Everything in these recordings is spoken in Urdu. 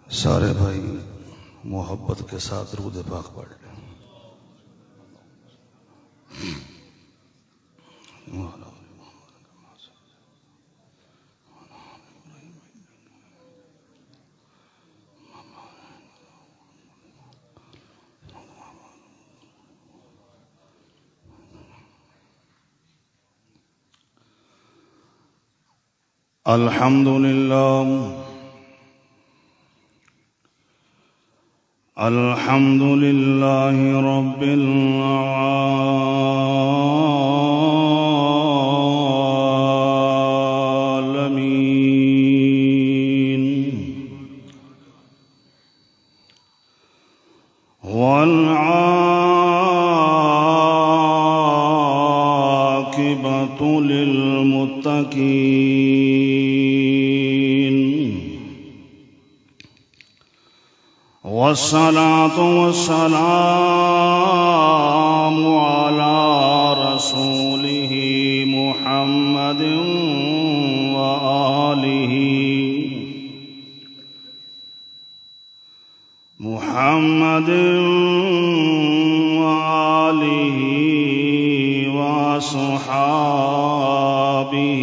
سارے بھائی محبت کے ساتھ درود پاک پڑھ لیں۔ الحمد لله الحمد لله رب العالمين والعاقبة للمتقين والصلاة والسلام على رسوله محمد وآله وصحابه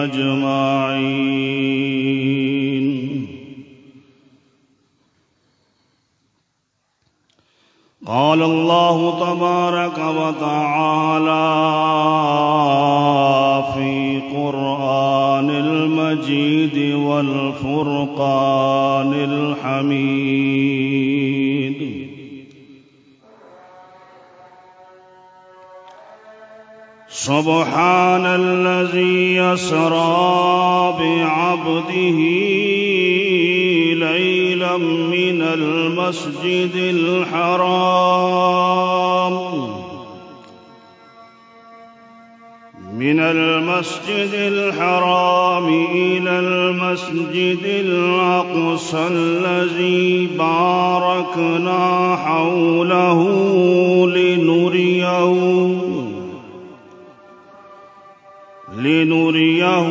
أجمعين. قال الله تبارك وتعالى في قرآن المجيد والفرقان الحميد: سبحان الذي يسرى بعبده ليلا من المسجد الحرام إلى المسجد الأقصى الذي باركنا حوله لنريه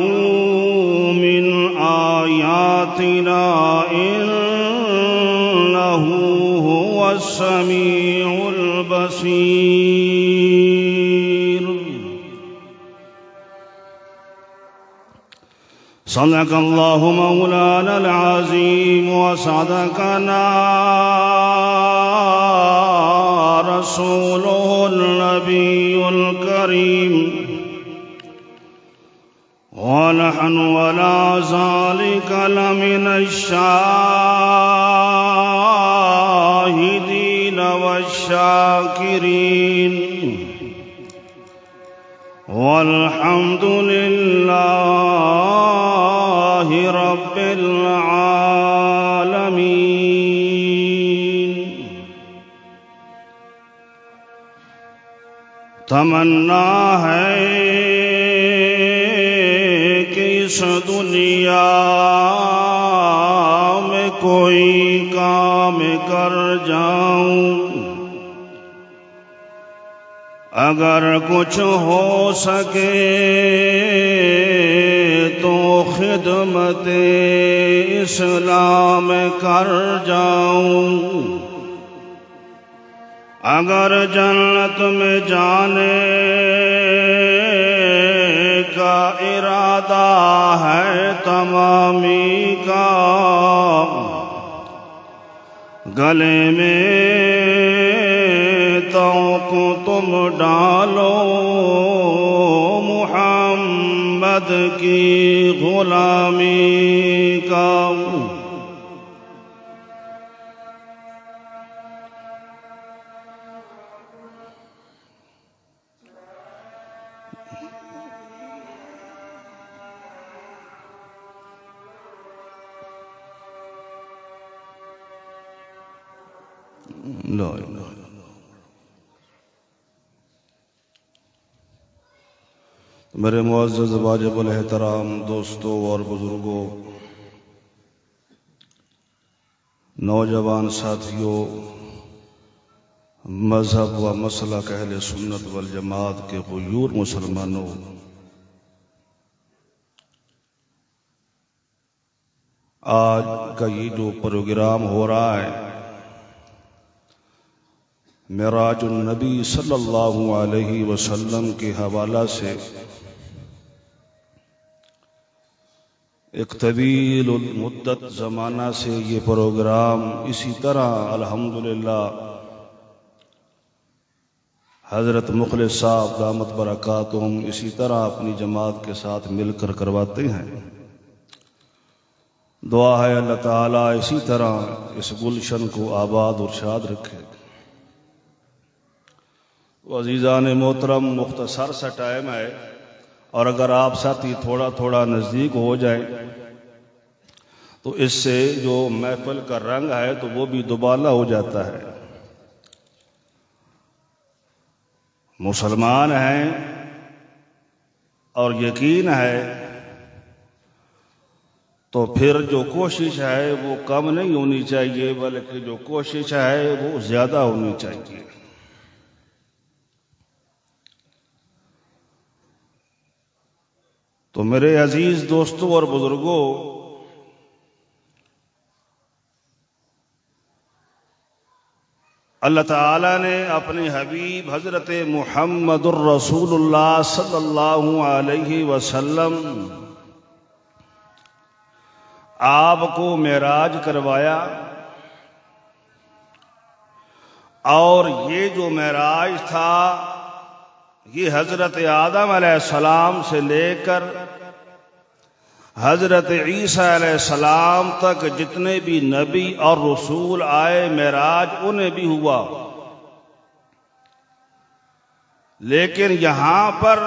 من آياتنا إنه هو السميع البصير. صدق الله مولانا العظيم وصدقنا رسوله النبي الكريم، ونحن ولا ذلك لمن الشاهدين والشاكرين، والحمد لله رب العالمين. تمنا ہے اس دنیا میں کوئی کام کر جاؤں، اگر کچھ ہو سکے تو خدمت اسلام کر جاؤں، اگر جنت میں جانے کا ارادہ ہے تمامی کا، گلے میں طوق تم ڈالو محمد کی غلامی کا. لا الہ الا اللہ. میرے معزز واجب الاحترام دوستوں اور بزرگوں، نوجوان ساتھیوں، مذہب و مسلک اہل سنت والجماعت کے غیور مسلمانوں، آج کا یہ جو پروگرام ہو رہا ہے معراج النبی صلی اللہ علیہ وسلم کے حوالہ سے ایک طویل المدت زمانہ سے یہ پروگرام اسی طرح الحمدللہ حضرت مخلص صاحب دامت برکاتہم اسی طرح اپنی جماعت کے ساتھ مل کر کرواتے ہیں۔ دعا ہے اللہ تعالیٰ اسی طرح اس گلشن کو آباد اور شاد رکھے۔ عزیزان محترم، مختصر سا ٹائم ہے اور اگر آپ ساتھی تھوڑا تھوڑا نزدیک ہو جائیں تو اس سے جو محفل کا رنگ ہے تو وہ بھی دوبالا ہو جاتا ہے۔ مسلمان ہیں اور یقین ہے تو پھر جو کوشش ہے وہ کم نہیں ہونی چاہیے، بلکہ جو کوشش ہے وہ زیادہ ہونی چاہیے۔ تو میرے عزیز دوستوں اور بزرگوں، اللہ تعالیٰ نے اپنے حبیب حضرت محمد الرسول اللہ صلی اللہ علیہ وسلم آپ کو معراج کروایا، اور یہ جو معراج تھا یہ حضرت آدم علیہ السلام سے لے کر حضرت عیسیٰ علیہ السلام تک جتنے بھی نبی اور رسول آئے معراج انہیں بھی ہوا، لیکن یہاں پر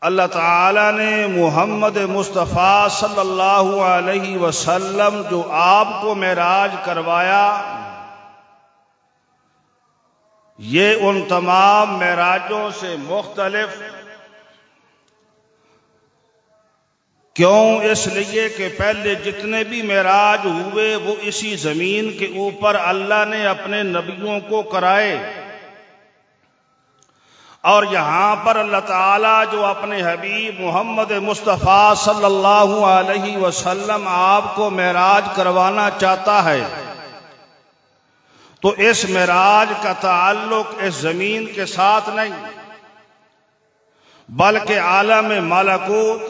اللہ تعالیٰ نے محمد مصطفیٰ صلی اللہ علیہ وسلم جو آپ کو معراج کروایا، یہ ان تمام معراجوں سے مختلف کیوں؟ اس لیے کہ پہلے جتنے بھی معراج ہوئے وہ اسی زمین کے اوپر اللہ نے اپنے نبیوں کو کرائے، اور یہاں پر اللہ تعالیٰ جو اپنے حبیب محمد مصطفیٰ صلی اللہ علیہ وسلم آپ کو معراج کروانا چاہتا ہے، تو اس معراج کا تعلق اس زمین کے ساتھ نہیں بلکہ عالم ملکوت،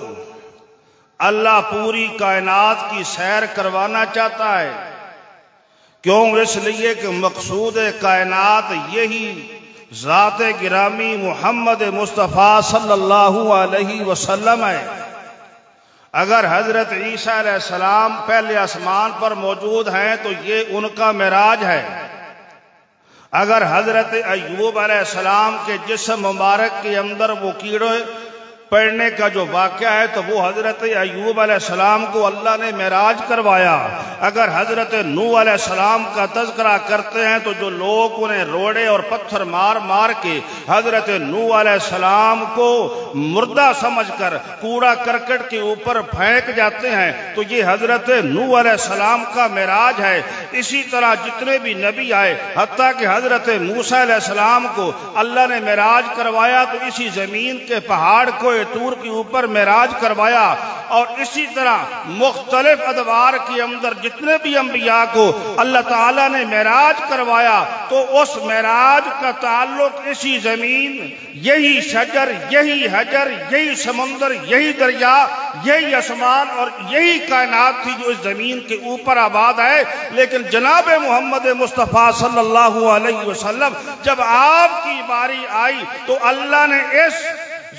اللہ پوری کائنات کی سیر کروانا چاہتا ہے۔ کیوں؟ اس لیے کہ مقصود کائنات یہی ذات گرامی محمد مصطفیٰ صلی اللہ علیہ وسلم ہے۔ اگر حضرت عیسیٰ علیہ السلام پہلے آسمان پر موجود ہیں تو یہ ان کا معراج ہے۔ اگر حضرت ایوب علیہ السلام کے جسم مبارک کے اندر وہ کیڑے پڑنے کا جو واقعہ ہے تو وہ حضرت ایوب علیہ السلام کو اللہ نے معراج کروایا۔ اگر حضرت نوح علیہ السلام کا تذکرہ کرتے ہیں تو جو لوگ انہیں روڑے اور پتھر مار مار کے حضرت نوح علیہ السلام کو مردہ سمجھ کر کوڑا کرکٹ کے اوپر پھینک جاتے ہیں تو یہ حضرت نوح علیہ السلام کا معراج ہے۔ اسی طرح جتنے بھی نبی آئے، حتیٰ کہ حضرت موسیٰ علیہ السلام کو اللہ نے معراج کروایا تو اسی زمین کے پہاڑ کو طور کے اوپر معراج کروایا، اور اسی طرح مختلف ادوار کے اندر جتنے بھی انبیاء کو اللہ تعالیٰ نے معراج کروایا تو اس معراج کا تعلق اسی زمین، یہی شجر، یہی حجر، یہی سمندر، یہی دریا، یہی آسمان اور یہی کائنات تھی جو اس زمین کے اوپر آباد ہے۔ لیکن جناب محمد مصطفیٰ صلی اللہ علیہ وسلم جب آپ کی باری آئی تو اللہ نے اس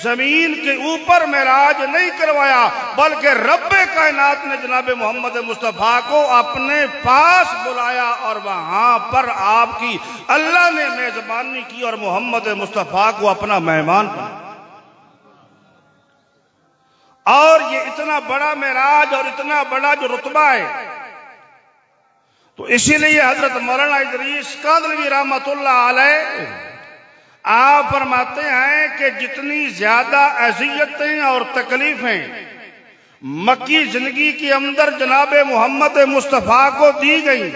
زمین کے اوپر معراج نہیں کروایا بلکہ رب کائنات نے جناب محمد مصطفیٰ کو اپنے پاس بلایا اور وہاں پر آپ کی اللہ نے میزبانی کی اور محمد مصطفیٰ کو اپنا مہمان بنایا۔ اور یہ اتنا بڑا معراج اور اتنا بڑا جو رتبہ ہے تو اسی لیے حضرت مولانا ادریس کاندھلوی رحمۃ اللہ علیہ آپ فرماتے ہیں کہ جتنی زیادہ اذیتیں اور تکلیفیں مکی زندگی کے اندر جناب محمد مصطفیٰ کو دی گئیں،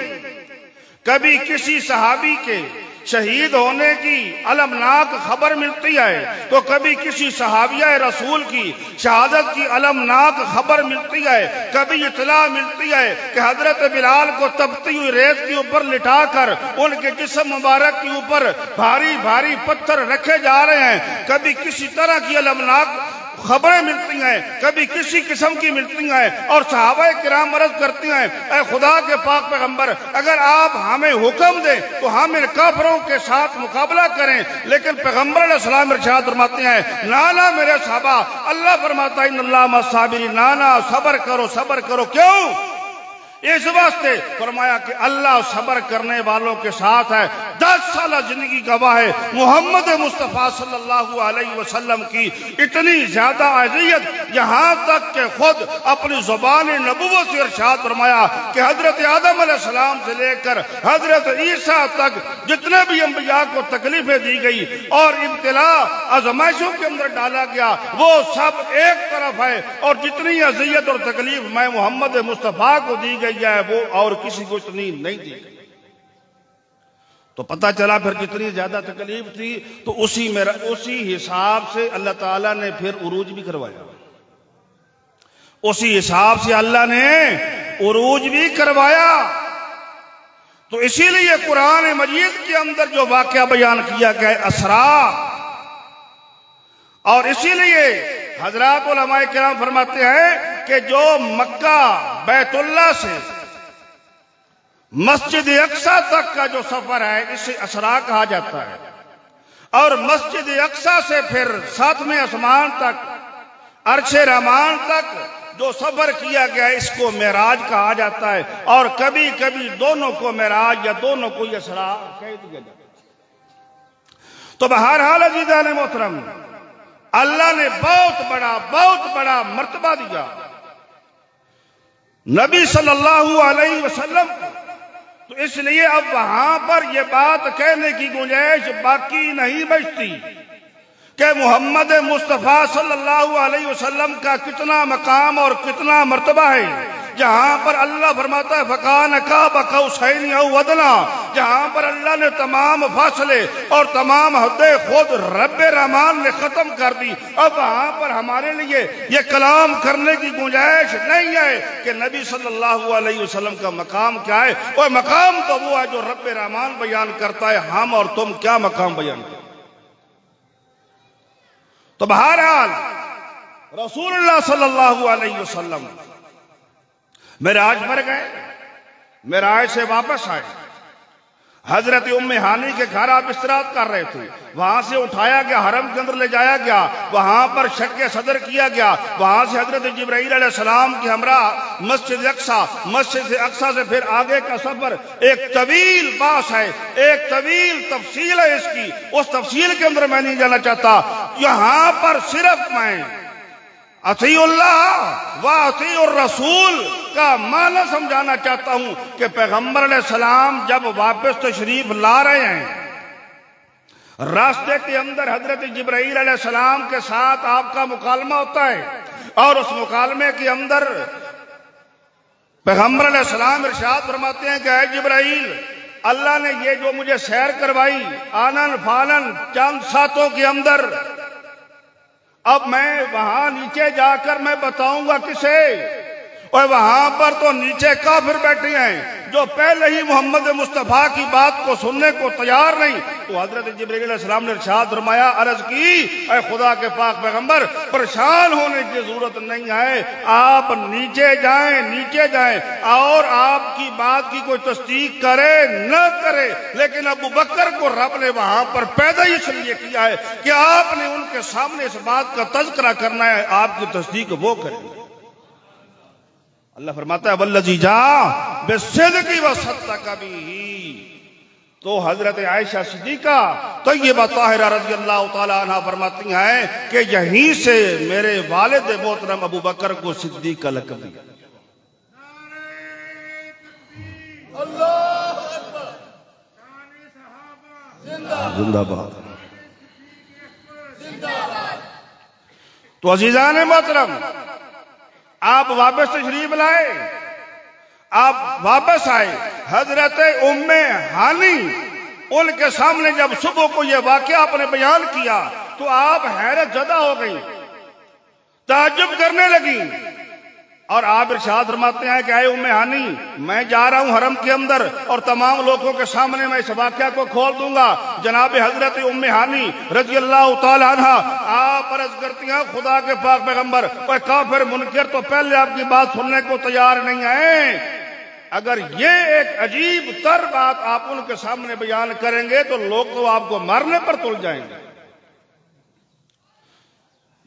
کبھی کسی صحابی کے شہید ہونے کی المناک خبر ملتی ہے تو کبھی کسی صحابیہ رسول کی شہادت کی المناک خبر ملتی ہے، کبھی اطلاع ملتی ہے کہ حضرت بلال کو تپتی ہوئی ریت کے اوپر لٹا کر ان کے جسم مبارک کے اوپر بھاری بھاری پتھر رکھے جا رہے ہیں، کبھی کسی طرح کی المناک خبریں ملتی ہیں، کبھی کسی قسم کی ملتی ہیں، اور صحابہ کرام عرض کرتی ہیں اے خدا کے پاک پیغمبر اگر آپ ہمیں حکم دیں تو ہم ان کافروں کے ساتھ مقابلہ کریں، لیکن پیغمبر علیہ السلام ارشاد فرماتے ہیں نانا میرے صحابہ، اللہ فرماتا ہے ان اللہ مع الصابرین، نانا صبر کرو صبر کرو، کیوں؟ اس واسطے فرمایا کہ اللہ صبر کرنے والوں کے ساتھ ہے۔ 10 سالہ زندگی گواہ ہے محمد مصطفیٰ صلی اللہ علیہ وسلم کی اتنی زیادہ اذیت، یہاں تک کہ خود اپنی زبان نبوت سے ارشاد فرمایا کہ حضرت آدم علیہ السلام سے لے کر حضرت عیسیٰ تک جتنے بھی انبیاء کو تکلیفیں دی گئی اور ابتلاء آزمائشوں کے اندر ڈالا گیا وہ سب ایک طرف ہے، اور جتنی اذیت اور تکلیف میں محمد مصطفیٰ کو دی گئی ہے وہ اور کسی کو اتنی نہیں دی گئی۔ تو پتہ چلا پھر کتنی زیادہ تکلیف تھی، تو اسی حساب سے اللہ تعالیٰ نے پھر عروج بھی کروایا، اسی حساب سے اللہ نے عروج بھی کروایا۔ تو اسی لیے قرآن مجید کے اندر جو واقعہ بیان کیا گیا ہے اسرا، اور اسی لیے حضرات علماء کرام فرماتے ہیں کہ جو مکہ بیت اللہ سے مسجد اقصی تک کا جو سفر ہے اسے اسرا کہا جاتا ہے، اور مسجد اقصی سے پھر 7ویں آسمان تک عرش رحمان تک جو سفر کیا گیا اس کو معراج کہا جاتا ہے، اور کبھی کبھی دونوں کو معراج یا دونوں کو اسرا کہہ دیا جاتا ہے۔ تو بہرحال عزیزان محترم، اللہ نے بہت بڑا مرتبہ دیا نبی صلی اللہ علیہ وسلم، تو اس لیے اب وہاں پر یہ بات کہنے کی گنجائش باقی نہیں بچتی کہ محمد مصطفیٰ صلی اللہ علیہ وسلم کا کتنا مقام اور کتنا مرتبہ ہے، جہاں پر اللہ فرماتا ہے فَكَانَ قَابَ قَوْسَيْنِ أَوْ أَدْنَىٰ، جہاں پر اللہ نے تمام فاصلے اور تمام حدیں خود رب رحمان نے ختم کر دی۔ اب وہاں پر ہمارے لیے یہ کلام کرنے کی گنجائش نہیں ہے کہ نبی صلی اللہ علیہ وسلم کا مقام کیا ہے، وہ مقام تو وہ ہے جو رب رحمان بیان کرتا ہے، ہم اور تم کیا مقام بیان کرتے ہیں۔ تو بہرحال رسول اللہ صلی اللہ علیہ وسلم معراج پر گئے، معراج سے واپس آئے، حضرت ام ہانی کے گھر آپ استراحت کر رہے تھے، وہاں سے اٹھایا گیا، حرم کے اندر لے جایا گیا، وہاں پر شق صدر کیا گیا، وہاں سے حضرت جبرائیل علیہ السلام کی ہمراہ مسجد اقصی سے پھر آگے کا سفر ایک طویل باس ہے، ایک طویل تفصیل ہے اس کی، اس تفصیل کے اندر میں نہیں جانا چاہتا۔ یہاں پر صرف میں اطیع اللہ و اطیع الرسول کا معنی سمجھانا چاہتا ہوں کہ پیغمبر علیہ السلام جب واپس تشریف لا رہے ہیں، راستے کے اندر حضرت جبرائیل علیہ السلام کے ساتھ آپ کا مکالمہ ہوتا ہے، اور اس مکالمے کے اندر پیغمبر علیہ السلام ارشاد فرماتے ہیں کہ اے جبرائیل، اللہ نے یہ جو مجھے سیر کروائی آنن فانن چند ساتوں کے اندر، اب میں وہاں نیچے جا کر میں بتاؤں گا کسے؟ اور وہاں پر تو نیچے کافر بیٹھے ہیں جو پہلے ہی محمد مصطفیٰ کی بات کو سننے کو تیار نہیں۔ تو حضرت جبرائیل علیہ السلام نے ارشاد فرمایا، عرض کی اے خدا کے پاک پیغمبر، پریشان ہونے کی ضرورت نہیں ہے، آپ نیچے جائیں اور آپ کی بات کی کوئی تصدیق کرے نہ کرے، لیکن ابو بکر کو رب نے وہاں پر پیدا ہی اس لیے کیا ہے کہ آپ نے ان کے سامنے اس بات کا تذکرہ کرنا ہے، آپ کی تصدیق وہ کریں گے۔ اللہ فرماتا ہے والذی جاء بالصدق وصدق بہ، تو حضرت عائشہ صدیقہ طیبہ طاہرہ رضی اللہ تعالی عنہ فرماتی ہیں کہ یہیں سے میرے والد محترم ابو بکر کو صدیق کا لقب دیا۔ اللہ اکبر، زندہ باد، تو عزیزان محترم، آپ واپس تشریف لائے، آپ واپس آئے، حضرت ام ہانی ان کے سامنے جب صبح کو یہ واقعہ آپ نے بیان کیا تو آپ حیرت زدہ ہو گئی، تعجب کرنے لگی، اور آپ ارشاد فرماتے ہیں کہ اے ام ہانی، میں جا رہا ہوں حرم کے اندر اور تمام لوگوں کے سامنے میں اس واقعہ کو کھول دوں گا۔ جناب حضرت ام ہانی رضی اللہ تعالی عنہ آپ عرض کرتی ہیں خدا کے پاک پیغمبر، کوئی کافر منکر تو پہلے آپ کی بات سننے کو تیار نہیں ہے، اگر یہ ایک عجیب تر بات آپ ان کے سامنے بیان کریں گے تو لوگ تو آپ کو مارنے پر تل جائیں گے۔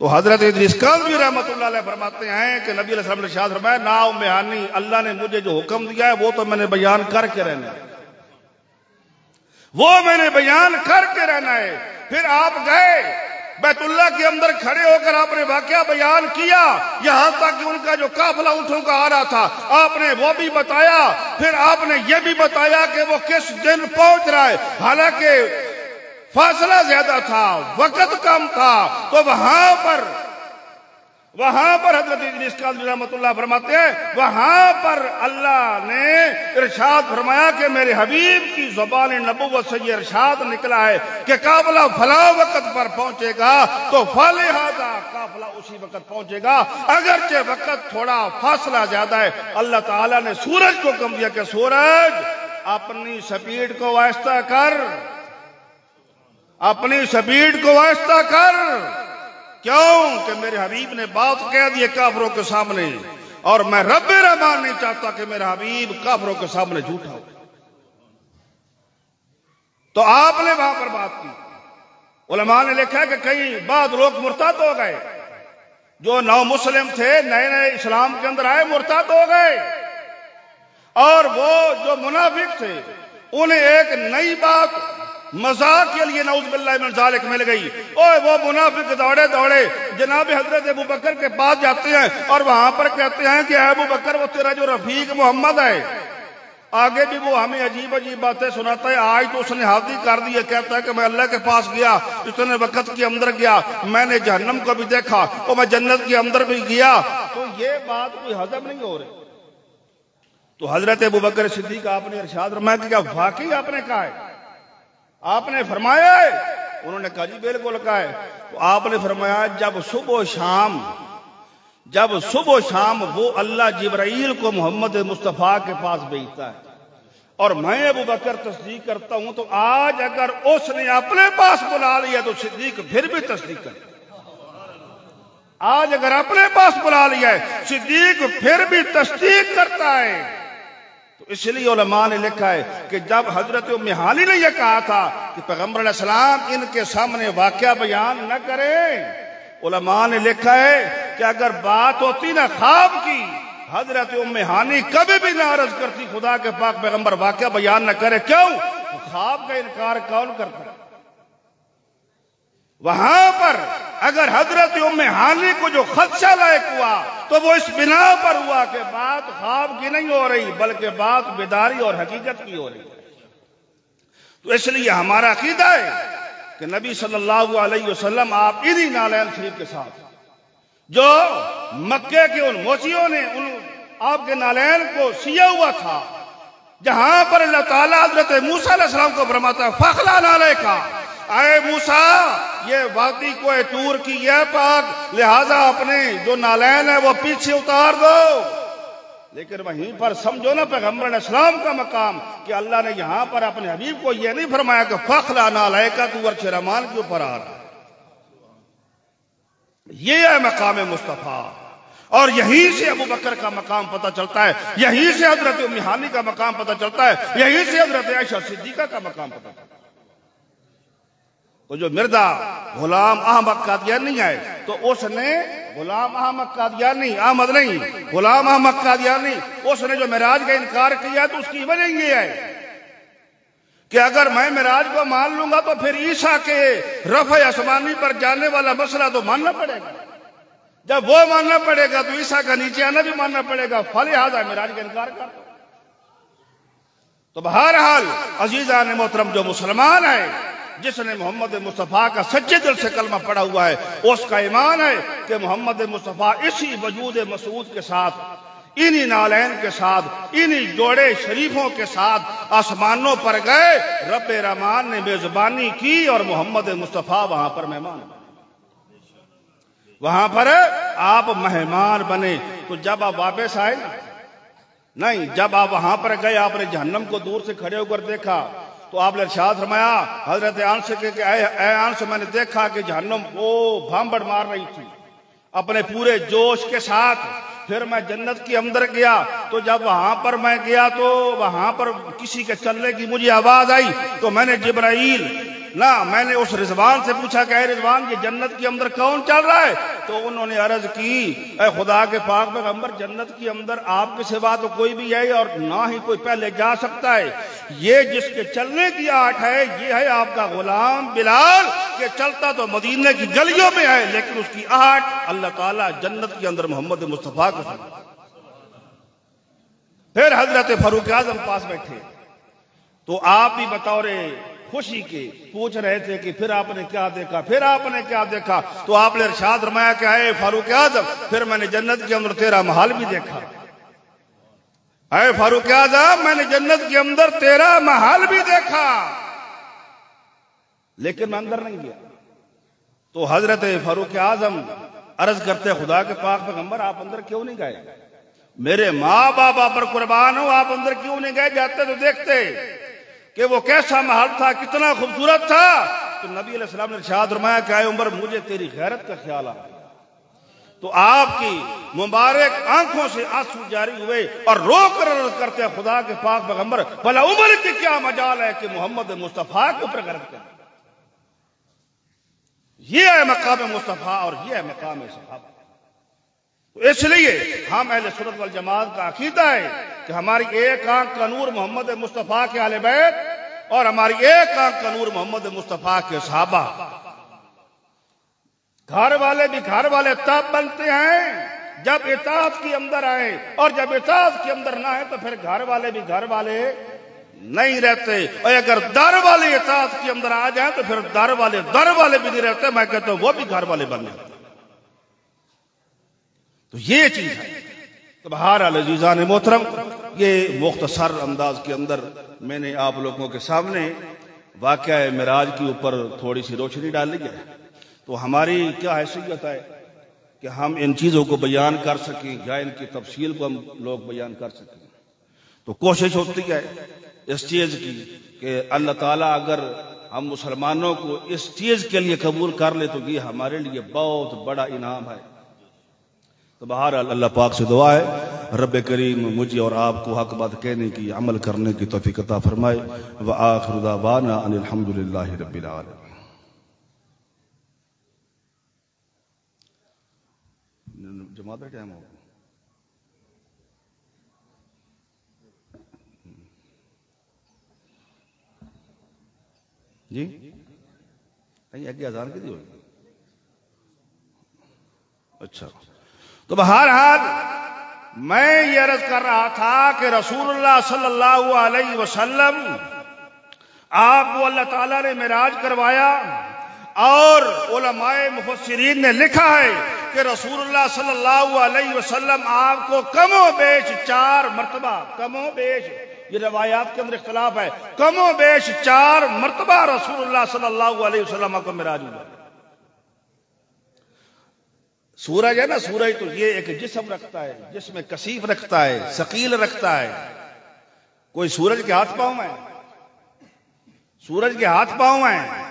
تو حضرت ادریس کاظمی رحمۃ اللہ علیہ فرماتے ہیں کہ نبی علیہ السلام نے ارشاد فرمایا، نا ام ہانی، اللہ نے مجھے جو حکم دیا ہے وہ تو میں نے بیان کر کے رہنا ہے، وہ میں نے بیان کر کے رہنا ہے۔ پھر آپ گئے بیت اللہ کے اندر کھڑے ہو کر آپ نے واقعہ بیان کیا، یہاں تک کہ ان کا جو قافلہ اونٹوں کا آ رہا تھا آپ نے وہ بھی بتایا، پھر آپ نے یہ بھی بتایا کہ وہ کس دن پہنچ رہا ہے، حالانکہ فاصلہ زیادہ تھا، وقت کم تھا۔ تو وہاں پر حضرت ادریس کاظمی رحمۃ اللہ فرماتے ہیں وہاں پر اللہ نے ارشاد فرمایا کہ میرے حبیب کی زبان نبوت سے یہ ارشاد نکلا ہے کہ قافلہ فلاں وقت پر پہنچے گا، تو فلہذا قافلہ اسی وقت پہنچے گا، اگرچہ وقت تھوڑا فاصلہ زیادہ ہے۔ اللہ تعالیٰ نے سورج کو حکم دیا کہ سورج اپنی سپیڈ کو آہستہ کر، اپنی سپیڈ کو آہستہ کر۔ کیوں کہ میرے حبیب نے بات کہہ دی کافروں کے سامنے، اور میں رب رحمان نہیں چاہتا کہ میرا حبیب کافروں کے سامنے جھوٹا ہو۔ تو آپ نے وہاں پر بات کی، علماء نے لکھا کہ کئی بعض لوگ مرتد ہو گئے، جو نو مسلم تھے نئے نئے اسلام کے اندر آئے مرتد ہو گئے، اور وہ جو منافق تھے انہیں ایک نئی بات مذاق کے لیے نعوذ باللہ من ذالک مل گئی، اور وہ منافق دوڑے دوڑے جناب حضرت ابو بکر کے پاس جاتے ہیں اور وہاں پر کہتے ہیں کہ ابو بکر وہ تیرا جو رفیق محمد ہے، آگے بھی وہ ہمیں عجیب عجیب باتیں سناتا ہے، آج تو اس نے حاضری کر دی ہے، کہتا ہے کہ میں اللہ کے پاس گیا، اتنے وقت کے اندر گیا، میں نے جہنم کو بھی دیکھا اور میں جنت کے اندر بھی گیا، تو یہ بات کوئی ہضم نہیں ہو رہی۔ تو حضرت ابو بکر صدیق آپ نے ارشاد فرمایا کہ کیا واقعی آپ نے کہا ہے؟ آپ نے فرمایا ہے؟ انہوں نے کہا جی بالکل کہا ہے۔ تو آپ نے فرمایا جب صبح و شام وہ اللہ جبرائیل کو محمد مصطفیٰ کے پاس بھیجتا ہے اور میں ابو بکر تصدیق کرتا ہوں، تو آج اگر اس نے اپنے پاس بلا لیا تو صدیق پھر بھی تصدیق کرے، آج اگر اپنے پاس بلا لیا ہے صدیق پھر بھی تصدیق کرتا ہے۔ تو اس لیے علماء نے لکھا ہے کہ جب حضرت ام ہانی نے یہ کہا تھا کہ پیغمبر علیہ السلام ان کے سامنے واقعہ بیان نہ کریں، علماء نے لکھا ہے کہ اگر بات ہوتی نا خواب کی، حضرت ام ہانی کبھی بھی نہ عرض کرتی خدا کے پاک پیغمبر واقعہ بیان نہ کرے۔ کیوں؟ خواب کا انکار کون کرتا ہے؟ وہاں پر اگر حضرت ام ہانی کو جو خدشہ لائق ہوا تو وہ اس بنا پر ہوا کہ بات خواب کی نہیں ہو رہی بلکہ بات بیداری اور حقیقت کی ہو رہی۔ تو اس لیے ہمارا عقیدہ ہے کہ نبی صلی اللہ علیہ وسلم آپ انہی نالین شریف کے ساتھ جو مکے کے ان موچیوں نے آپ کے نالین کو سیا ہوا تھا، جہاں پر اللہ تعالیٰ حضرت موسیٰ علیہ السلام کو فرماتا ہے فخلا نالے کا، اے موسیٰ یہ وادی کوہ طور کی یہ پاک، لہذا اپنے جو نالین ہے وہ پیچھے اتار دو۔ لیکن وہیں پر سمجھو نا پیغمبر علیہ السلام کا مقام کہ اللہ نے یہاں پر اپنے حبیب کو یہ نہیں فرمایا کہ فخلا نالے کا تو عرش رحمان کے اوپر آ رہا، یہ ہے مقام مصطفیٰ، اور یہیں سے ابو بکر کا مقام پتہ چلتا ہے، یہیں سے حضرت ام ہانی کا مقام پتہ چلتا ہے، یہیں سے حضرت عائشہ صدیقہ کا مقام پتہ چلتا ہے۔ وہ جو مرزا غلام احمد قادیانی ہے تو اس نے غلام احمد قادیانی، احمد نہیں غلام احمد قادیانی، اس نے جو معراج کا انکار کیا تو اس کی وجہ یہ ہے کہ اگر میں معراج کو مان لوں گا تو پھر عیسیٰ کے رفع آسمانی پر جانے والا مسئلہ تو ماننا پڑے گا، جب وہ ماننا پڑے گا تو عیسیٰ کا نیچے آنا بھی ماننا پڑے گا، فلہذا معراج کا انکار کر۔ تو بہرحال عزیزان محترم جو مسلمان ہے جس نے محمد مصطفیٰ کا سچے دل سے کلمہ پڑھا ہوا ہے اس کا ایمان ہے کہ محمد مصطفیٰ اسی وجود مسعود کے ساتھ، انہی نالین کے ساتھ، انہی جوڑے شریفوں کے ساتھ آسمانوں پر گئے، رب رحمان نے میزبانی کی اور محمد مصطفیٰ وہاں پر مہمان بنے، وہاں پر آپ مہمان بنے۔ تو جب آپ واپس آئے نا، نہیں، جب آپ وہاں پر گئے، آپ نے جہنم کو دور سے کھڑے ہو کر دیکھا تو آپ نے ارشاد فرمایا حضرت انس کہ اے انس، میں نے دیکھا کہ جہنم وہ بھانبڑ مار رہی تھی اپنے پورے جوش کے ساتھ۔ پھر میں جنت کے اندر گیا، تو جب وہاں پر میں گیا تو وہاں پر کسی کے چلنے کی مجھے آواز آئی، تو میں نے جبرائیل میں نے اس رضوان سے پوچھا کہ اے رضوان، یہ جنت کے اندر کون چل رہا ہے؟ تو انہوں نے عرض کی اے خدا کے پاک پیغمبر، جنت کے اندر آپ کے سوا تو کوئی بھی ہے اور نہ ہی کوئی پہلے جا سکتا ہے، یہ جس کے چلنے کی آہٹ ہے یہ ہے آپ کا غلام بلال، کہ چلتا تو مدینے کی گلیوں میں ہے لیکن اس کی آہٹ اللہ تعالیٰ جنت کے اندر محمد مصطفیٰ کو سنا۔ پھر حضرت فاروق اعظم پاس بیٹھے، تو آپ بھی بطور خوشی کے پوچھ رہے تھے کہ پھر آپ نے کیا دیکھا، پھر آپ نے کیا دیکھا؟ تو آپ نے ارشاد فرمایا کہ اے فاروق اعظم، پھر میں نے جنت کے اندر تیرا محل بھی دیکھا۔ اے فاروق اعظم، میں نے جنت کے اندر تیرا محل بھی دیکھا، لیکن میں اندر نہیں گیا۔ تو حضرت فاروق اعظم عرض کرتے خدا کے پاک پیغمبر، آپ اندر کیوں نہیں گئے؟ میرے ماں باپ پر قربان ہو، آپ اندر کیوں نہیں گئے؟ جاتے تو دیکھتے کہ وہ کیسا محل تھا، کتنا خوبصورت تھا۔ تو نبی علیہ السلام نے ارشاد فرمایا کہ اے عمر، مجھے تیری غیرت کا خیال آ گیا۔ تو آپ کی مبارک آنکھوں سے آنسو جاری ہوئے اور رو کر عرض کرتے ہیں خدا کے پاک پیغمبر، بھلا عمر کی کیا مجال ہے کہ محمد مصطفیٰ کے اوپر غیرت کرے؟ یہ ہے مقام مصطفیٰ اور یہ ہے مقام صحابہ۔ اس لیے ہم اہل سنت والجماعت کا عقیدہ ہے کہ ہماری ایک آنکھ کا نور محمد مصطفیٰ کے اہل بیت اور ہماری ایک آنکھ کا نور محمد مصطفیٰ کے صحابہ۔ گھر والے بھی گھر والے تب بنتے ہیں جب اطاعت کے اندر آئے، اور جب اطاعت کے اندر نہ آئے تو پھر گھر والے بھی گھر والے نہیں رہتے، اور اگر در والے اطاعت کے اندر آ جائیں تو پھر در والے بھی نہیں رہتے، میں کہتا ہوں وہ بھی گھر والے بن جاتے۔ تو یہ چیز ہے۔ تو بہرحال عزیزان محترم، یہ مختصر انداز کے اندر میں نے آپ لوگوں کے سامنے واقعہ معراج کے اوپر تھوڑی سی روشنی ڈالی ہے۔ تو ہماری کیا حیثیت ہے کہ ہم ان چیزوں کو بیان کر سکیں یا ان کی تفصیل کو ہم لوگ بیان کر سکیں؟ تو کوشش ہوتی ہے اس چیز کی کہ اللہ تعالیٰ اگر ہم مسلمانوں کو اس چیز کے لیے قبول کر لے تو یہ ہمارے لیے بہت بڑا انعام ہے۔ تو بہرحال اللہ پاک سے دعا ہے رب کریم مجھے اور آپ کو حق بات کہنے کی، عمل کرنے کی توفیق عطا فرمائے۔ وآخر دعوانا ان الحمدللہ رب العالمین۔ جماعت کا ٹائم ہو جی، کہیں آگے اذان کی دی ہوگی؟ اچھا، تو بہرحال میں یہ عرض کر رہا تھا کہ رسول اللہ صلی اللہ علیہ وسلم آپ کو اللہ تعالیٰ نے معراج کروایا، اور علماء مفسرین نے لکھا ہے کہ رسول اللہ صلی اللہ علیہ وسلم آپ کو کم و بیش 4 مرتبہ، کم و بیش، یہ روایات کے اندر اختلاف ہے، کم و بیش 4 مرتبہ رسول اللہ صلی اللہ علیہ وسلم کو معراج ہوا۔ سورج ہے نا، سورج تو یہ ایک جسم رکھتا ہے، جسم کثیف رکھتا ہے، ثقیل رکھتا ہے۔ کوئی سورج کے ہاتھ پاؤں ہیں؟ سورج کے ہاتھ پاؤں ہیں؟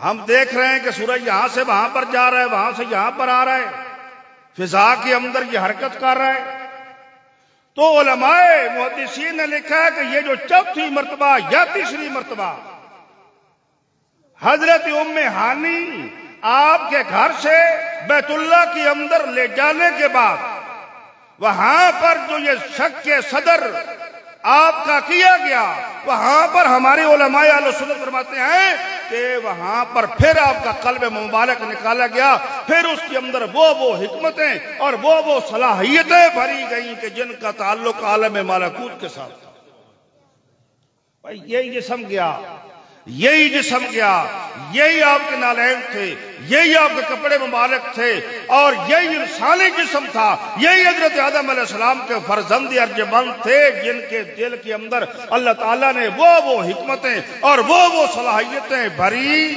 ہم دیکھ رہے ہیں کہ سورج یہاں سے وہاں پر جا رہا ہے، وہاں سے یہاں پر آ رہا ہے، فضا کے اندر یہ حرکت کر رہا ہے۔ تو علماء محدثین نے لکھا ہے کہ یہ جو 4تھی مرتبہ یا 3ری مرتبہ حضرت ام ہانی آپ کے گھر سے بیت اللہ کے اندر لے جانے کے بعد وہاں پر جو یہ شک صدر آپ کا کیا گیا، وہاں پر ہمارے علماء اہل سنت فرماتے ہیں کہ وہاں پر پھر آپ کا قلب مبارک نکالا گیا، پھر اس کے اندر وہ حکمتیں اور وہ صلاحیتیں بھری گئیں کہ جن کا تعلق عالم ملکوت کے ساتھ تھا۔ بھائی یہ جسم گیا، یہی جسم گیا، یہی آپ کے نالین تھے، یہی آپ کے کپڑے مبارک تھے، اور یہی انسانی جسم تھا، یہی حضرت آدم علیہ السلام کے فرزند ارجمند تھے، جن کے دل کے اندر اللہ تعالیٰ نے وہ حکمتیں اور وہ صلاحیتیں بھری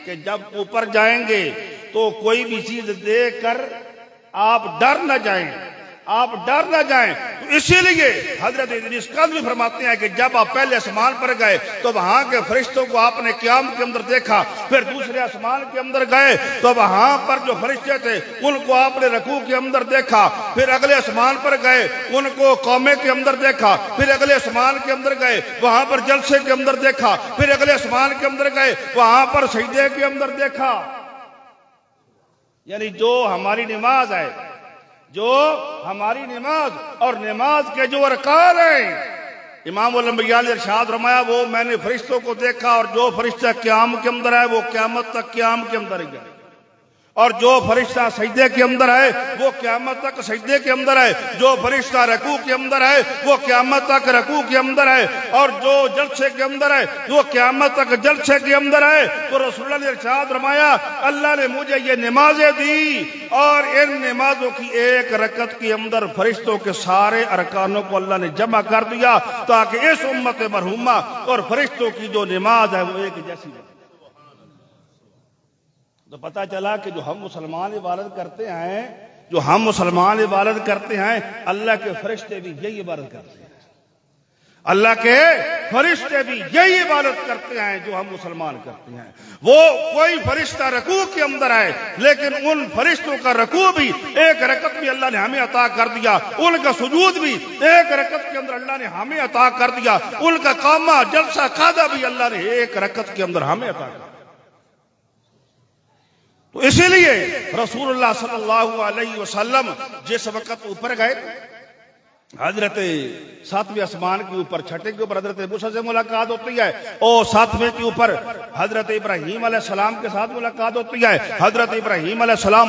کہ جب اوپر جائیں گے تو کوئی بھی چیز دیکھ کر آپ ڈر نہ جائیں، آپ ڈر نہ جائیں۔ تو اسی لیے حضرت ادریس قاضوی فرماتے ہیں کہ جب آپ پہلے آسمان پر گئے تو وہاں کے فرشتوں کو آپ نے قیام کے اندر دیکھا، پھر دوسرے آسمان کے اندر گئے تو وہاں پر جو فرشتے تھے ان کو آپ نے رکوع کے اندر دیکھا، پھر اگلے آسمان پر گئے ان کو قومے کے اندر دیکھا، پھر اگلے آسمان کے اندر گئے وہاں پر جلسے کے اندر دیکھا، پھر اگلے آسمان کے اندر گئے وہاں پر سجدے کے اندر دیکھا۔ یعنی جو ہماری نماز ہے، جو ہماری نماز اور نماز کے جو ارکان ہیں، امام الانبیاء نے ارشاد فرمایا وہ میں نے فرشتوں کو دیکھا، اور جو فرشتہ قیام کے اندر ہے وہ قیامت تک قیام کے اندر ہی ہے، اور جو فرشتہ سجدے کے اندر ہے وہ قیامت تک سجدے کے اندر ہے، جو فرشتہ رکوع کے اندر ہے وہ قیامت تک رکوع کے اندر ہے، اور جو جلسے کے اندر ہے وہ قیامت تک جلسے کے اندر ہے۔ تو رسول اللہ نے ارشاد فرمایا اللہ نے مجھے یہ نمازیں دی، اور ان نمازوں کی ایک رکعت کے اندر فرشتوں کے سارے ارکانوں کو اللہ نے جمع کر دیا، تاکہ اس امت مرحومہ اور فرشتوں کی جو نماز ہے وہ ایک جیسی ہے۔ تو پتہ چلا کہ جو ہم مسلمان عبادت کرتے ہیں، جو ہم مسلمان عبادت کرتے ہیں، اللہ کے فرشتے بھی یہی عبادت کرتے ہیں، اللہ کے فرشتے بھی یہی عبادت کرتے ہیں جو ہم مسلمان کرتے ہیں۔ وہ کوئی فرشتہ رکوع کے اندر ہے، لیکن ان فرشتوں کا رکوع بھی ایک رکعت بھی اللہ نے ہمیں عطا کر دیا، ان کا سجود بھی ایک رکعت کے اندر اللہ نے ہمیں عطا کر دیا، ان کا قامہ جلسہ قعدہ بھی اللہ نے ایک رکعت کے اندر ہمیں عطا کر دیا۔ تو اسی لیے رسول اللہ صلی اللہ علیہ وسلم جس وقت اوپر گئے، حضرت ساتویں آسمان کے اوپر، چھٹے کے اوپر حضرت موسیٰ سے ملاقات ہوتی ہے، اور ساتویں کے اوپر حضرت ابراہیم علیہ السلام کے ساتھ ملاقات ہوتی ہے۔ حضرت ابراہیم علیہ السلام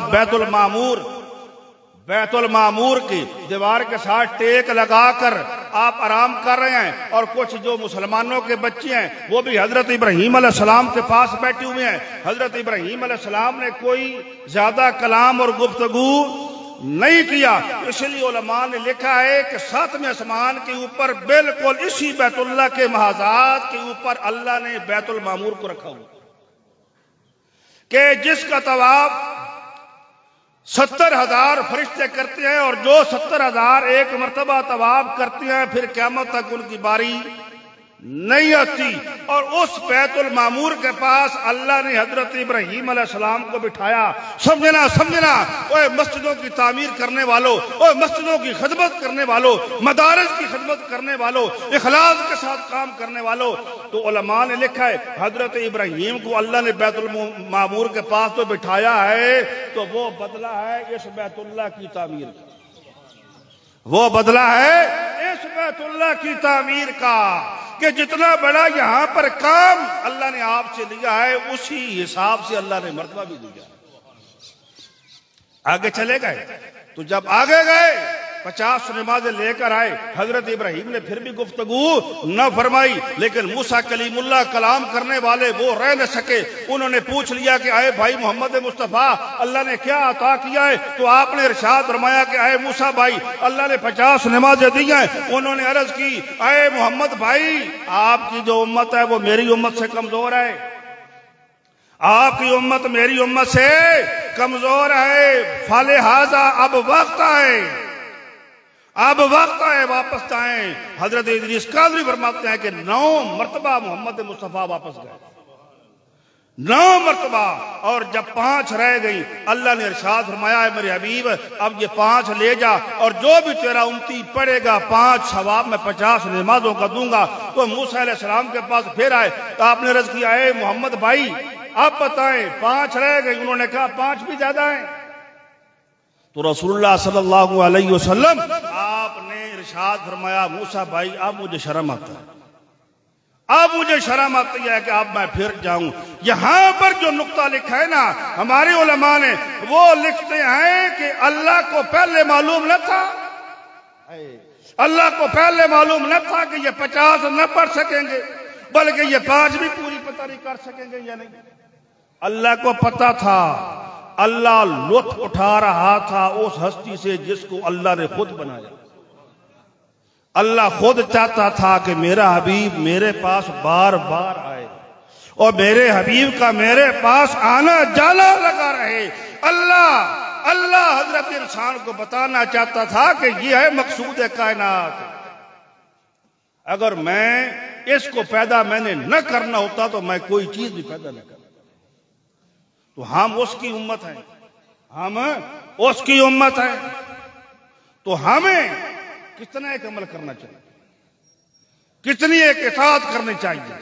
بیت المعمور کی دیوار کے ساتھ ٹیک لگا کر آپ آرام کر رہے ہیں، اور کچھ جو مسلمانوں کے بچے ہیں وہ بھی حضرت ابراہیم علیہ السلام کے پاس بیٹھے ہوئے ہیں۔ حضرت ابراہیم علیہ السلام نے کوئی زیادہ کلام اور گفتگو نہیں کیا، اس لیے علماء نے لکھا ہے کہ ساتویں آسمان کے اوپر بالکل اسی بیت اللہ کے محاذات کے اوپر اللہ نے بیت المعمور کو رکھا ہوا کہ جس کا طواف 70,000 فرشتے کرتے ہیں، اور جو 70,000 ایک مرتبہ طواف کرتے ہیں پھر قیامت تک ان کی باری نہیں آتی۔ اور اس بیت المعمور کے پاس اللہ نے حضرت ابراہیم علیہ السلام کو بٹھایا۔ سمجھنا اوے مسجدوں کی تعمیر کرنے والوں، اوے مسجدوں کی خدمت کرنے والوں، مدارس کی خدمت کرنے والوں، اخلاص کے ساتھ کام کرنے والوں، تو علماء نے لکھا ہے حضرت ابراہیم کو اللہ نے بیت المعمور کے پاس تو بٹھایا ہے، تو وہ بدلہ ہے اس بیت اللہ کی تعمیر کا، وہ بدلہ ہے اس بیت اللہ کی تعمیر کا، کہ جتنا بڑا یہاں پر کام اللہ نے آپ سے لیا ہے اسی حساب سے اللہ نے مرتبہ بھی دیا۔ آگے چلے گئے، تو جب آگے گئے 50 نمازیں لے کر آئے، حضرت ابراہیم نے پھر بھی گفتگو نہ فرمائی، لیکن موسیٰ کلیم اللہ کلام کرنے والے وہ رہ نہ سکے، انہوں نے پوچھ لیا کہ اے بھائی محمد مصطفیٰ اللہ نے کیا عطا کیا ہے؟ تو آپ نے ارشاد فرمایا کہ اے موسیٰ بھائی اللہ نے 50 نمازیں دی ہیں۔ انہوں نے عرض کی اے محمد بھائی آپ کی جو امت ہے وہ میری امت سے کمزور ہے، آپ کی امت میری امت سے کمزور ہے، فلہذا اب وقت ہے، اب وقت ہے واپس آئیں۔ حضرت ادریس قاضوی فرماتے ہیں کہ 9 مرتبہ محمد مصطفیٰ واپس گئے، 9 مرتبہ، اور جب 5 رہ گئی اللہ نے ارشاد فرمایا ہے میرے حبیب اب یہ 5 لے جا، اور جو بھی تیرا امتی پڑھے گا 5 ثواب میں 50 نمازوں کا دوں گا۔ تو موسیٰ علیہ السلام کے پاس پھر آئے تو آپ نے عرض کیا اے محمد بھائی آپ بتائیں 5 رہ گئی، انہوں نے کہا 5 بھی زیادہ ہیں۔ تو رسول اللہ صلی اللہ علیہ وسلم آپ نے ارشاد فرمایا موسیٰ بھائی اب مجھے شرم آتا ہے، اب مجھے شرم آتی ہے کہ اب میں پھر جاؤں۔ یہاں پر جو نقطہ لکھا ہے نا ہمارے علماء نے، وہ لکھتے ہیں کہ اللہ کو پہلے معلوم نہ تھا، اللہ کو پہلے معلوم نہ تھا کہ یہ 50 نہ پڑھ سکیں گے، بلکہ یہ 5 بھی پوری پتہ نہیں کر سکیں گے یا نہیں. اللہ کو پتا تھا اللہ لطف اٹھا رہا تھا اس ہستی سے جس کو اللہ نے خود بنایا. اللہ خود چاہتا تھا کہ میرا حبیب میرے پاس بار بار آئے اور میرے حبیب کا میرے پاس آنا جانا لگا رہے. اللہ حضرت انسان کو بتانا چاہتا تھا کہ یہ ہے مقصود کائنات. اگر میں اس کو پیدا میں نے نہ کرنا ہوتا تو میں کوئی چیز بھی پیدا نہ کرتا. تو ہم اس کی امت ہیں, ہم اس کی امت ہیں, تو ہمیں کتنا ایک عمل کرنا چاہیے, کتنی ایک اطاعت کرنی چاہیے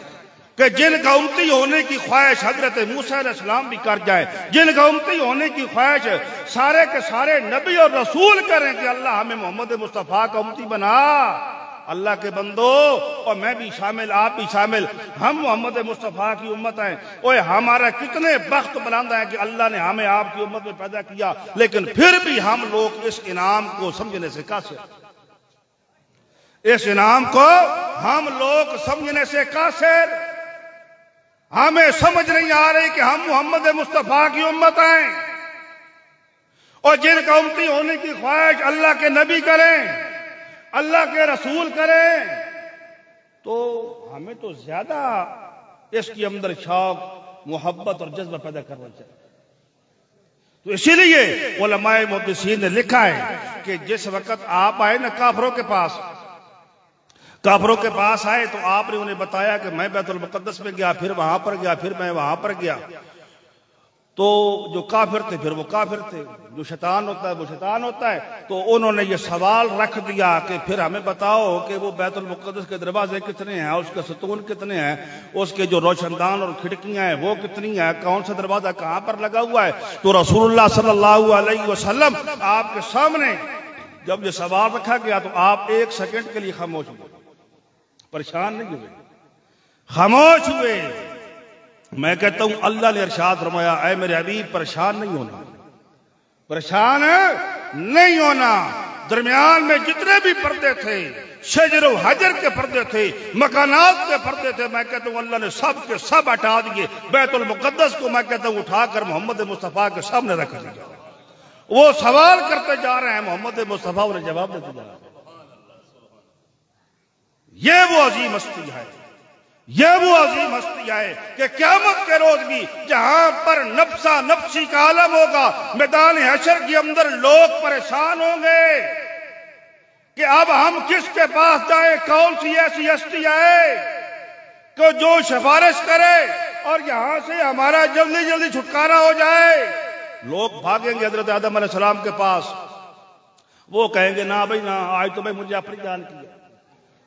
کہ جن کا امتی ہونے کی خواہش حضرت موسیٰ علیہ السلام بھی کر جائے, جن کا امتی ہونے کی خواہش سارے کے سارے نبی اور رسول کریں کہ اللہ ہمیں محمد مصطفیٰ کا امتی بنا. اللہ کے بندو, اور میں بھی شامل, آپ بھی شامل, ہم محمد مصطفیٰ کی امت ہیں. اوے ہمارا کتنے بخت بلند ہے کہ اللہ نے ہمیں آپ کی امت میں پیدا کیا, لیکن پھر بھی ہم لوگ اس انعام کو سمجھنے سے قاصر, اس انعام کو ہم لوگ سمجھنے سے قاصر. ہمیں سمجھ نہیں آ رہی کہ ہم محمد مصطفیٰ کی امت ہیں, اور جن کا امتی ہونے کی خواہش اللہ کے نبی کریں, اللہ کے رسول کریں, تو ہمیں تو زیادہ اس کے اندر شوق, محبت اور جذبہ پیدا کرنا چاہیے. تو اسی لیے علماء محدثین نے لکھا ہے کہ جس وقت آپ آئے نا کافروں کے پاس آئے تو آپ نے انہیں بتایا کہ میں بیت المقدس میں گیا, پھر وہاں پر گیا, پھر میں وہاں پر گیا. تو جو کافر تھے پھر وہ کافر تھے, جو شیطان ہوتا ہے وہ شیطان ہوتا ہے. تو انہوں نے یہ سوال رکھ دیا کہ پھر ہمیں بتاؤ کہ وہ بیت المقدس کے دروازے کتنے ہیں, اس کے ستون کتنے ہیں, اس کے جو روشن دان اور کھڑکیاں ہیں وہ کتنی ہیں, کون سا دروازہ کہاں پر لگا ہوا ہے. تو رسول اللہ صلی اللہ علیہ وسلم آپ کے سامنے جب یہ سوال رکھا گیا تو آپ ایک سیکنڈ کے لیے خاموش ہوئے, پریشان نہیں ہوئے, خاموش ہوئے. میں کہتا ہوں اللہ نے ارشاد فرمایا, اے میرے حبیب پریشان نہیں ہونا, پریشان نہیں ہونا. درمیان میں جتنے بھی پردے تھے, شجر و حجر کے پردے تھے, مکانات کے پردے تھے, میں کہتا ہوں اللہ نے سب کے سب ہٹا دیے. بیت المقدس کو میں کہتا ہوں اٹھا کر محمد مصطفیٰ کے سامنے رکھ دیا. وہ سوال کرتے جا رہے ہیں, محمد مصطفیٰ انہیں جواب دیتے جا رہے ہیں. یہ وہ عظیم ہستی ہے, یہ وہ عظیم ہستی ہے کہ قیامت کے روز بھی جہاں پر نفسا نفسی کا عالم ہوگا, میدان حشر کے اندر لوگ پریشان ہوں گے کہ اب ہم کس کے پاس جائیں, کون سی ایسی ہستی ہے کہ جو سفارش کرے اور یہاں سے ہمارا جلدی جلدی چھٹکارا ہو جائے. لوگ بھاگیں گے حضرت آدم علیہ السلام کے پاس, وہ کہیں گے نا بھائی نا, آج تو بھائی مجھے اپنی جان کی.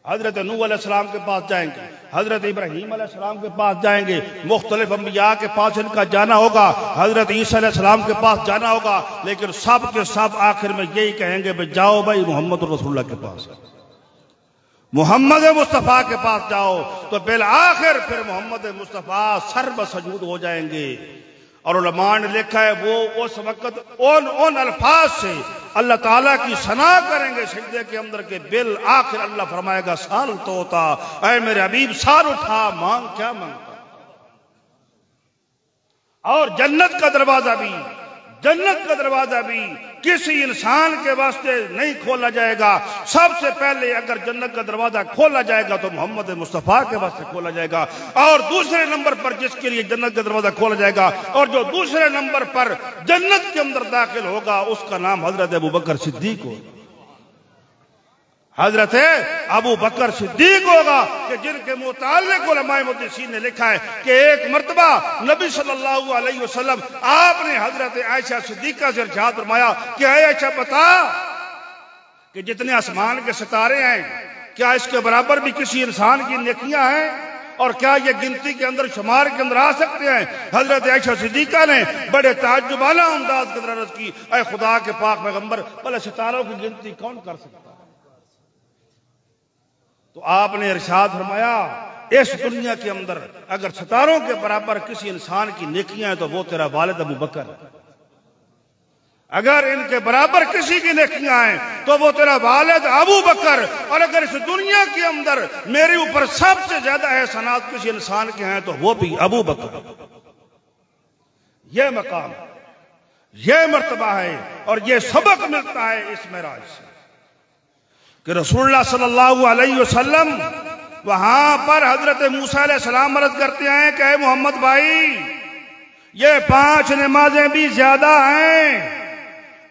حضرت نوح علیہ السلام کے پاس جائیں گے, حضرت ابراہیم علیہ السلام کے پاس جائیں گے, مختلف انبیاء کے پاس ان کا جانا ہوگا, حضرت عیسیٰ علیہ السلام کے پاس جانا ہوگا, لیکن سب کے سب آخر میں یہی کہیں گے بھائی جاؤ بھائی محمد رسول اللہ کے پاس, محمد مصطفیٰ کے پاس جاؤ. تو بالآخر پھر محمد مصطفیٰ سر بسجود ہو جائیں گے. اور علماء نے لکھا ہے وہ اس وقت ان الفاظ سے اللہ تعالیٰ کی ثنا کریں گے سجدے کے اندر کے بالآخر اللہ فرمائے گا سال تو ہوتا, اے میرے حبیب سال اٹھا, مانگ کیا مانگتا. اور جنت کا دروازہ بھی کسی انسان کے واسطے نہیں کھولا جائے گا. سب سے پہلے اگر جنت کا دروازہ کھولا جائے گا تو محمد مصطفیٰ کے واسطے کھولا جائے گا. اور دوسرے نمبر پر جس کے لیے جنت کا دروازہ کھولا جائے گا اور جو دوسرے نمبر پر جنت کے اندر داخل ہوگا اس کا نام حضرت ابو بکر صدیق ہوگا. حضرت ابو بکر صدیق ہوگا کہ جن کے متعلق علماء محدثین نے لکھا ہے کہ ایک مرتبہ نبی صلی اللہ علیہ وسلم آپ نے حضرت عائشہ صدیقہ سے ارشاد فرمایا کہ اے عائشہ بتا کہ جتنے آسمان کے ستارے ہیں کیا اس کے برابر بھی کسی انسان کی نیکیاں ہیں, اور کیا یہ گنتی کے اندر شمار کے اندر آ سکتے ہیں. حضرت عائشہ صدیقہ نے بڑے تعجبانہ انداز کے اندر عرض کی, اے خدا کے پاک پیغمبر بھلا ستاروں کی گنتی کون کر سکتا ہے. تو آپ نے ارشاد فرمایا اس دنیا کے اندر اگر ستاروں کے برابر کسی انسان کی نیکیاں ہیں تو وہ تیرا والد ابو بکر ہے. اگر ان کے برابر کسی کی نیکیاں ہیں تو وہ تیرا والد ابو بکر، اور اگر اس دنیا کے اندر میرے اوپر سب سے زیادہ احسانات کسی انسان کے ہیں تو وہ بھی ابو بکر۔ یہ مقام، یہ مرتبہ ہے، اور یہ سبق ملتا ہے اس معراج سے کہ رسول اللہ صلی اللہ علیہ وسلم وہاں پر حضرت موسیٰ علیہ السلام عرض کرتے ہیں کہ اے محمد بھائی، یہ 5 نمازیں بھی زیادہ ہیں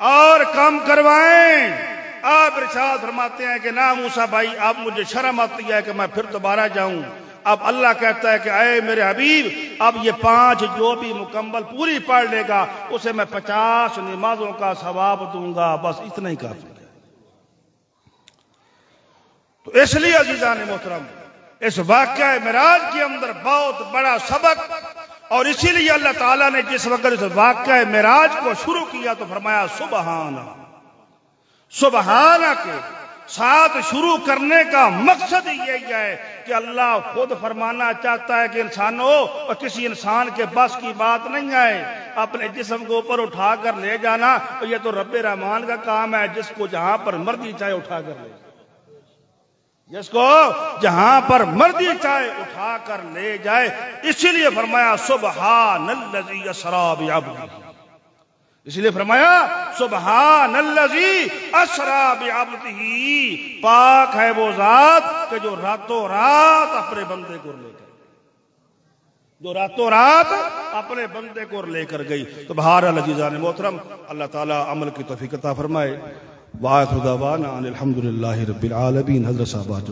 اور کم کروائیں۔ آپ ارشاد فرماتے ہیں کہ نہ موسیٰ بھائی، اب مجھے شرم آتی ہے کہ میں پھر دوبارہ جاؤں۔ اب اللہ کہتا ہے کہ اے میرے حبیب، اب یہ 5 جو بھی مکمل پوری پڑھ لے گا اسے میں 50 نمازوں کا ثواب دوں گا، بس اتنا ہی کافی ہے۔ تو اس لیے عزیزان محترم، اس واقعہ معراج کے اندر بہت بڑا سبق، اور اسی لیے اللہ تعالیٰ نے جس وقت اس واقعہ معراج کو شروع کیا تو فرمایا سبحانہ۔ سبحانہ کے ساتھ شروع کرنے کا مقصد یہی ہے کہ اللہ خود فرمانا چاہتا ہے کہ انسانوں، اور کسی انسان کے بس کی بات نہیں ہے اپنے جسم کو اوپر اٹھا کر لے جانا، اور یہ تو رب رحمان کا کام ہے، جس کو جہاں پر مرضی چاہے اٹھا کر لے، جس کو جہاں پر مرضی چاہے اٹھا کر لے جائے۔ اسی لیے فرمایا سبحان الذی اسری بعبدہ، اس لیے فرمایا سبحان الذی اسری بعبدہ، پاک ہے وہ ذات کہ جو راتوں رات اپنے بندے کو لے کر، جو راتوں رات اپنے بندے کو لے کر گئی۔ تو بہرحال عزیزان محترم، اللہ تعالیٰ عمل کی توفیق عطا فرمائے۔ وآخر دعوانا ان الحمدللہ رب العالمین۔ حضرت صاحب